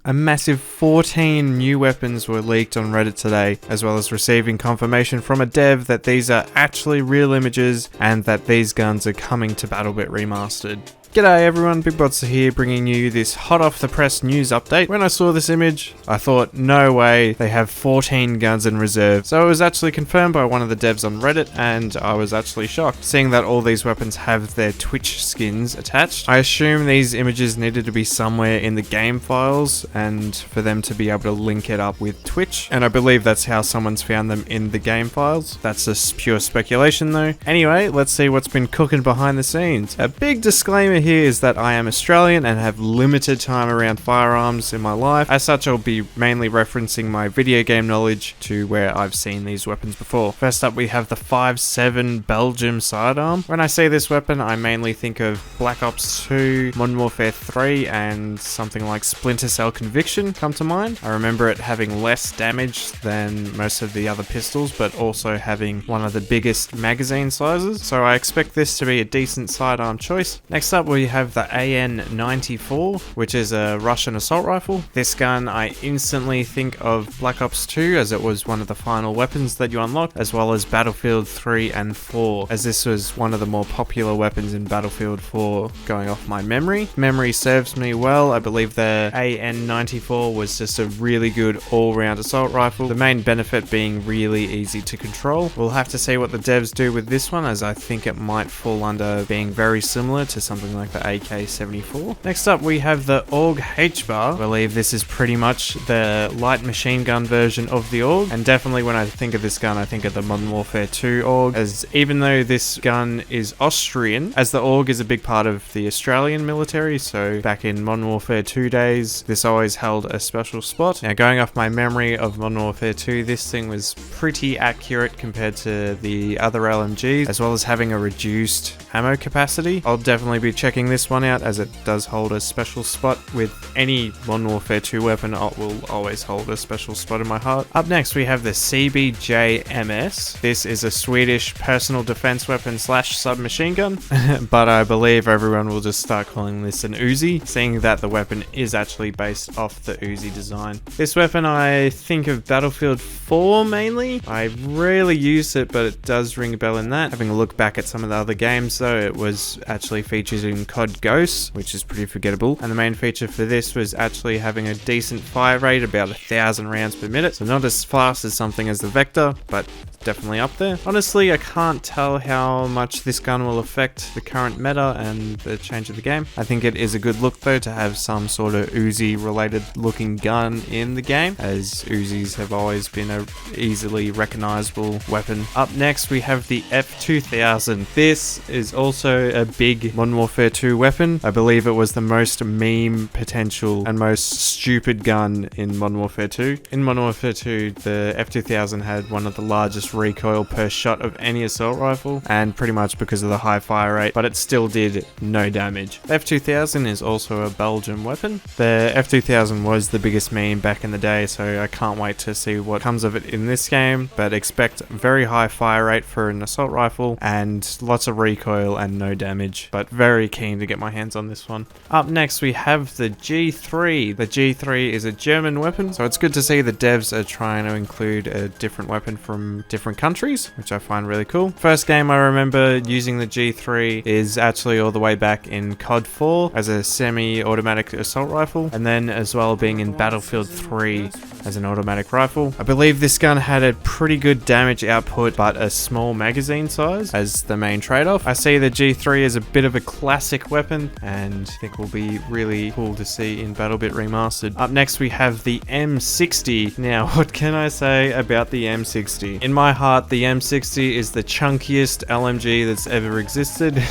A massive 14 new weapons were leaked on Reddit today, as well as receiving confirmation from a dev that these are actually real images and that these guns are coming to BattleBit Remastered. G'day everyone, Big Bodsta here, bringing you this hot off the press news update. When I saw this image, I thought, no way, they have 14 guns in reserve. So it was actually confirmed by one of the devs on Reddit, and I was actually shocked, seeing that all these weapons have their Twitch skins attached. I assume these images needed to be somewhere in the game files, and for them to be able to link it up with Twitch, and I believe that's how someone's found them in the game files. That's just pure speculation though. Anyway, let's see what's been cooking behind the scenes. A big disclaimer here is that I am Australian and have limited time around firearms in my life. As such, I'll be mainly referencing my video game knowledge to where I've seen these weapons before. First up, we have the 5.7 Belgium sidearm. When I see this weapon, I mainly think of Black Ops 2, Modern Warfare 3, and something like Splinter Cell Conviction come to mind. I remember it having less damage than most of the other pistols, but also having one of the biggest magazine sizes, so I expect this to be a decent sidearm choice. Next up, we have the AN-94, which is a Russian assault rifle. This gun, I instantly think of Black Ops 2, as it was one of the final weapons that you unlock, as well as Battlefield 3 and 4, as this was one of the more popular weapons in Battlefield 4, going off my memory. Memory serves me well. I believe the AN-94 was just a really good all-round assault rifle, the main benefit being really easy to control. We'll have to see what the devs do with this one, as I think it might fall under being very similar to something like the AK-74. Next up, we have the AUG HBAR. I believe this is pretty much the light machine gun version of the AUG, and definitely when I think of this gun, I think of the Modern Warfare 2 AUG, as even though this gun is Austrian, as the AUG is a big part of the Australian military, so back in Modern Warfare 2 days, this always held a special spot. Now, going off my memory of Modern Warfare 2, this thing was pretty accurate compared to the other LMGs, as well as having a reduced ammo capacity. I'll definitely be checking this one out, as it does hold a special spot. With any Modern Warfare 2 weapon, it will always hold a special spot in my heart. Up next, we have the CBJ-MS. This is a Swedish personal defense weapon slash submachine gun, but I believe everyone will just start calling this an Uzi, seeing that the weapon is actually based off the Uzi design. This weapon, I think of Battlefield 4 mainly. I rarely use it, but it does ring a bell in that. Having a look back at some of the other games though, it was actually featured in COD Ghosts, which is pretty forgettable, and the main feature for this was actually having a decent fire rate, about 1,000 rounds per minute, so not as fast as something as the Vector, but definitely up there. Honestly, I can't tell how much this gun will affect the current meta and the change of the game. I think it is a good look though to have some sort of Uzi related looking gun in the game, as Uzis have always been a easily recognizable weapon. Up next, we have the F2000. This is also a big Modern Warfare 2 weapon. I believe it was the most meme potential and most stupid gun in Modern Warfare 2. In Modern Warfare 2, the F2000 had one of the largest recoil per shot of any assault rifle, and pretty much because of the high fire rate, but it still did no damage. The F2000 is also a Belgian weapon. The F2000 was the biggest meme back in the day, so I can't wait to see what comes of it in this game, but expect very high fire rate for an assault rifle and lots of recoil and no damage, but very keen to get my hands on this one. Up next, we have the G3. The G3 is a German weapon, so it's good to see the devs are trying to include a different weapon from different countries, which I find really cool. First game I remember using the G3 is actually all the way back in COD 4 as a semi-automatic assault rifle, and then as well being in Battlefield 3 as an automatic rifle. I believe this gun had a pretty good damage output, but a small magazine size as the main trade-off. I see the G3 as a bit of a classic weapon, and I think will be really cool to see in BattleBit Remastered. Up next, we have the M60. Now, what can I say about the M60? In my heart, the M60 is the chunkiest LMG that's ever existed.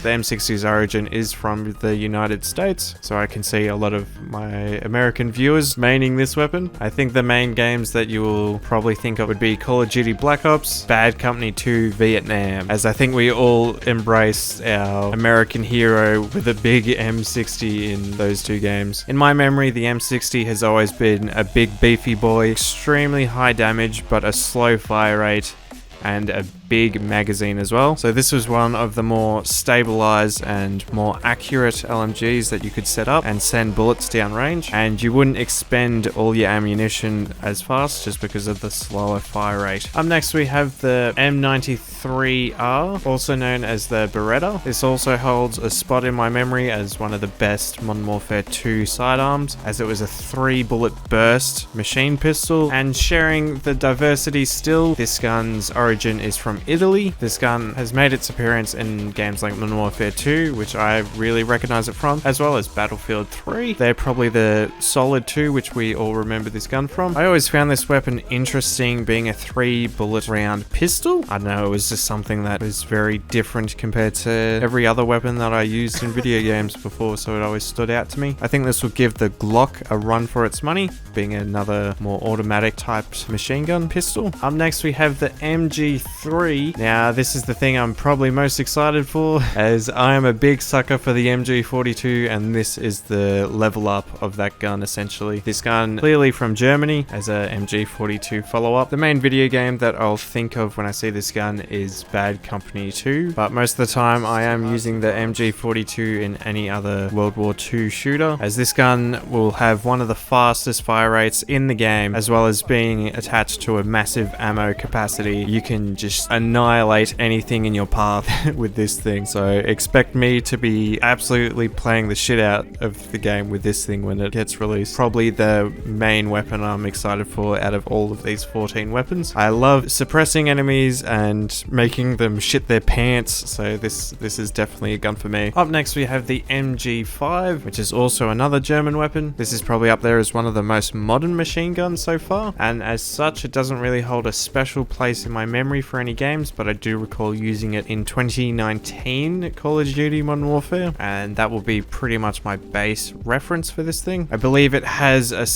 The M60's origin is from the United States, so I can see a lot of my American viewers maining this weapon. I think the main games that you will probably think of would be Call of Duty Black Ops, Bad Company 2, Vietnam, as I think we all embrace our American hero with a big M60 in those two games. In my memory, the M60 has always been a big beefy boy, extremely high damage but a slow fire rate, and a big magazine as well. So this was one of the more stabilized and more accurate LMGs that you could set up and send bullets down range, and you wouldn't expend all your ammunition as fast just because of the slower fire rate. Up next we have the M93R, also known as the Beretta. This also holds a spot in my memory as one of the best Modern Warfare 2 sidearms, as it was a 3-bullet burst machine pistol. And sharing the diversity still, this gun's origin is from Italy. This gun has made its appearance in games like Modern Warfare 2, which I really recognize it from, as well as Battlefield 3. They're probably the solid two which we all remember this gun from. I always found this weapon interesting, being a 3-bullet round pistol. I don't know, it was just something that was very different compared to every other weapon that I used in video games before, so it always stood out to me. I think this will give the Glock a run for its money, being another more automatic typed machine gun pistol. Up next we have the MG3. Now this is the thing I'm probably most excited for, as I am a big sucker for the MG42, and this is the level up of that gun essentially. This gun clearly from Germany as a MG42 follow-up. The main video game that I'll think of when I see this gun is Bad Company 2, but most of the time I am using the MG42 in any other World War II shooter, as this gun will have one of the fastest fire rates in the game, as well as being attached to a massive ammo capacity. You can just annihilate anything in your path with this thing, so expect me to be absolutely playing the shit out of the game with this thing when it gets released. Probably the main weapon I'm excited for out of all of these 14 weapons. I love suppressing enemies and making them shit their pants, so this is definitely a gun for me. Up next we have the MG5, which is also another German weapon. This is probably up there as one of the most modern machine guns so far, and as such it doesn't really hold a special place in my memory for any games, but I do recall using it in 2019 Call of Duty Modern Warfare, and that will be pretty much my base reference for this thing. I believe it has a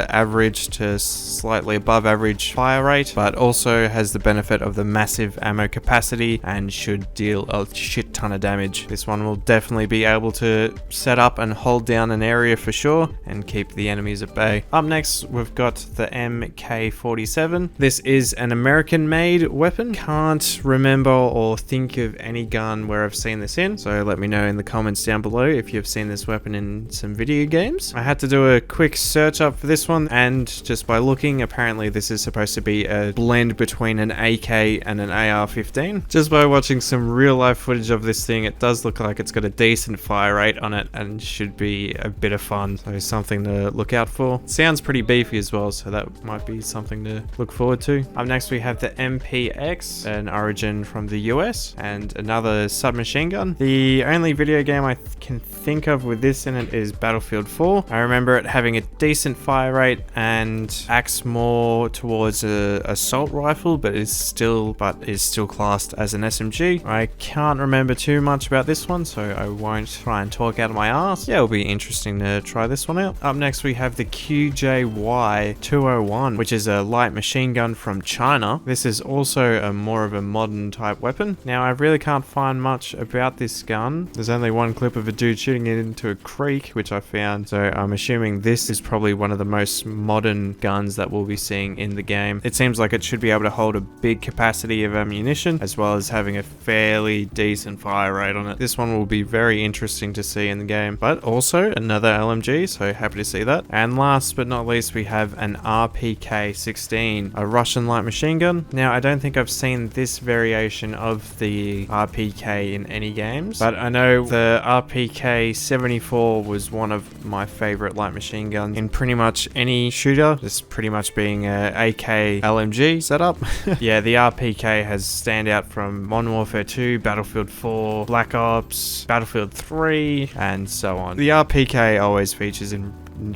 average to slightly above average fire rate, but also has the benefit of the massive ammo capacity and should deal a shit ton of damage. This one will definitely be able to set up and hold down an area for sure and keep the enemies at bay. Up next we've got the MK47. This is an American made weapon. Can't remember or think of any gun where I've seen this in, so let me know in the comments down below if you've seen this weapon in some video games. I had to do a quick search up for this one, and just by looking, apparently this is supposed to be a blend between an AK and an AR-15. Just by watching some real life footage of this thing, it does look like it's got a decent fire rate on it and should be a bit of fun, so something to look out for. It sounds pretty beefy as well, so that might be something to look forward to. Up next we have the MPX, an origin from the US and another submachine gun. The only video game I can think of with this in it is Battlefield 4. I remember it having a decent fire rate and acts more towards a assault rifle, but is still classed as an SMG. I can't remember too much about this one, so I won't try and talk out of my ass. Yeah, it'll be interesting to try this one out. Up next we have the QJY-201, which is a light machine gun from China. This is also a more of a modern type weapon. Now I really can't find much about this gun. There's only one clip of a dude shooting it into a creek, which I found, so I'm assuming this is probably one of the most modern guns that we'll be seeing in the game. It seems like it should be able to hold a big capacity of ammunition, as well as having a fairly decent fire rate on it. This one will be very interesting to see in the game, but also another LMG, so happy to see that. And last but not least we have an RPK16, a Russian light machine gun. Now I don't think I've seen this variation of the RPK in any games, but I know the RPK74 was one of my favorite light machine guns in pretty much any shooter, just pretty much being a AK LMG setup. Yeah, the RPK has standout from Modern Warfare 2, Battlefield 4, Black Ops, Battlefield 3, and so on. The RPK always features in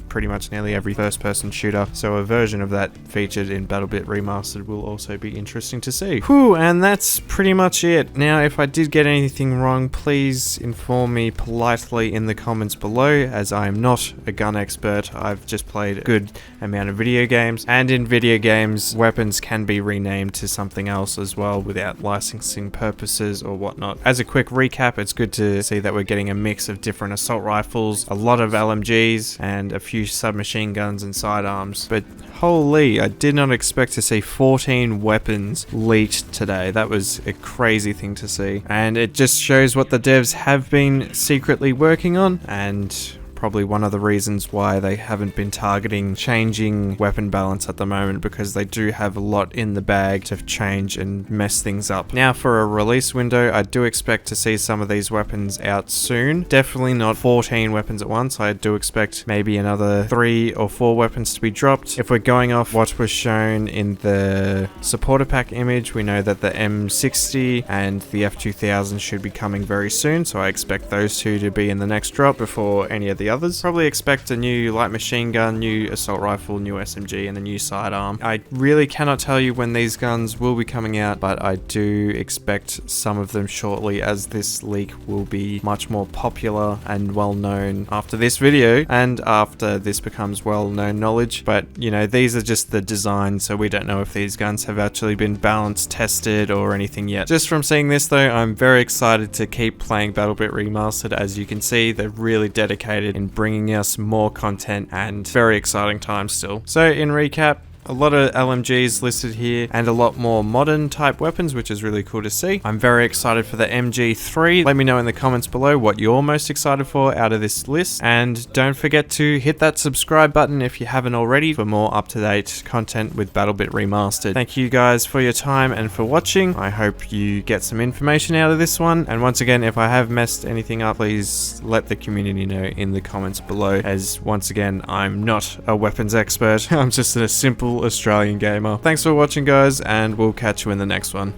pretty much nearly every first-person shooter, so a version of that featured in BattleBit Remastered will also be interesting to see. Whew, and that's pretty much it. Now, if I did get anything wrong, please inform me politely in the comments below, as I am not a gun expert. I've just played a good amount of video games, and in video games, weapons can be renamed to something else as well without licensing purposes or whatnot. As a quick recap, it's good to see that we're getting a mix of different assault rifles, a lot of LMGs, and and a few submachine guns and sidearms. But holy, I did not expect to see 14 weapons leaked today. That was a crazy thing to see. And it just shows what the devs have been secretly working on, and probably one of the reasons why they haven't been targeting changing weapon balance at the moment, because they do have a lot in the bag to change and mess things up. Now for a release window, I do expect to see some of these weapons out soon. Definitely not 14 weapons at once. I do expect maybe another 3 or 4 weapons to be dropped. If we're going off what was shown in the supporter pack image, we know that the M60 and the F2000 should be coming very soon, so I expect those two to be in the next drop before any of the others. Probably expect a new light machine gun, new assault rifle, new SMG, and a new sidearm. I really cannot tell you when these guns will be coming out, but I do expect some of them shortly, as this leak will be much more popular and well known after this video and after this becomes well known knowledge. But you know, these are just the designs, so we don't know if these guns have actually been balance tested or anything yet. Just from seeing this though, I'm very excited to keep playing BattleBit Remastered. As you can see, they're really dedicated in bringing us more content, and very exciting times still. So in recap, a lot of LMGs listed here and a lot more modern type weapons, which is really cool to see. I'm very excited for the MG3. Let me know in the comments below what you're most excited for out of this list, and don't forget to hit that subscribe button if you haven't already for more up-to-date content with BattleBit Remastered. Thank you guys for your time and for watching. I hope you get some information out of this one, and once again, if I have messed anything up, please let the community know in the comments below, as once again, I'm not a weapons expert. I'm just a simple Australian gamer. Thanks for watching guys, and we'll catch you in the next one.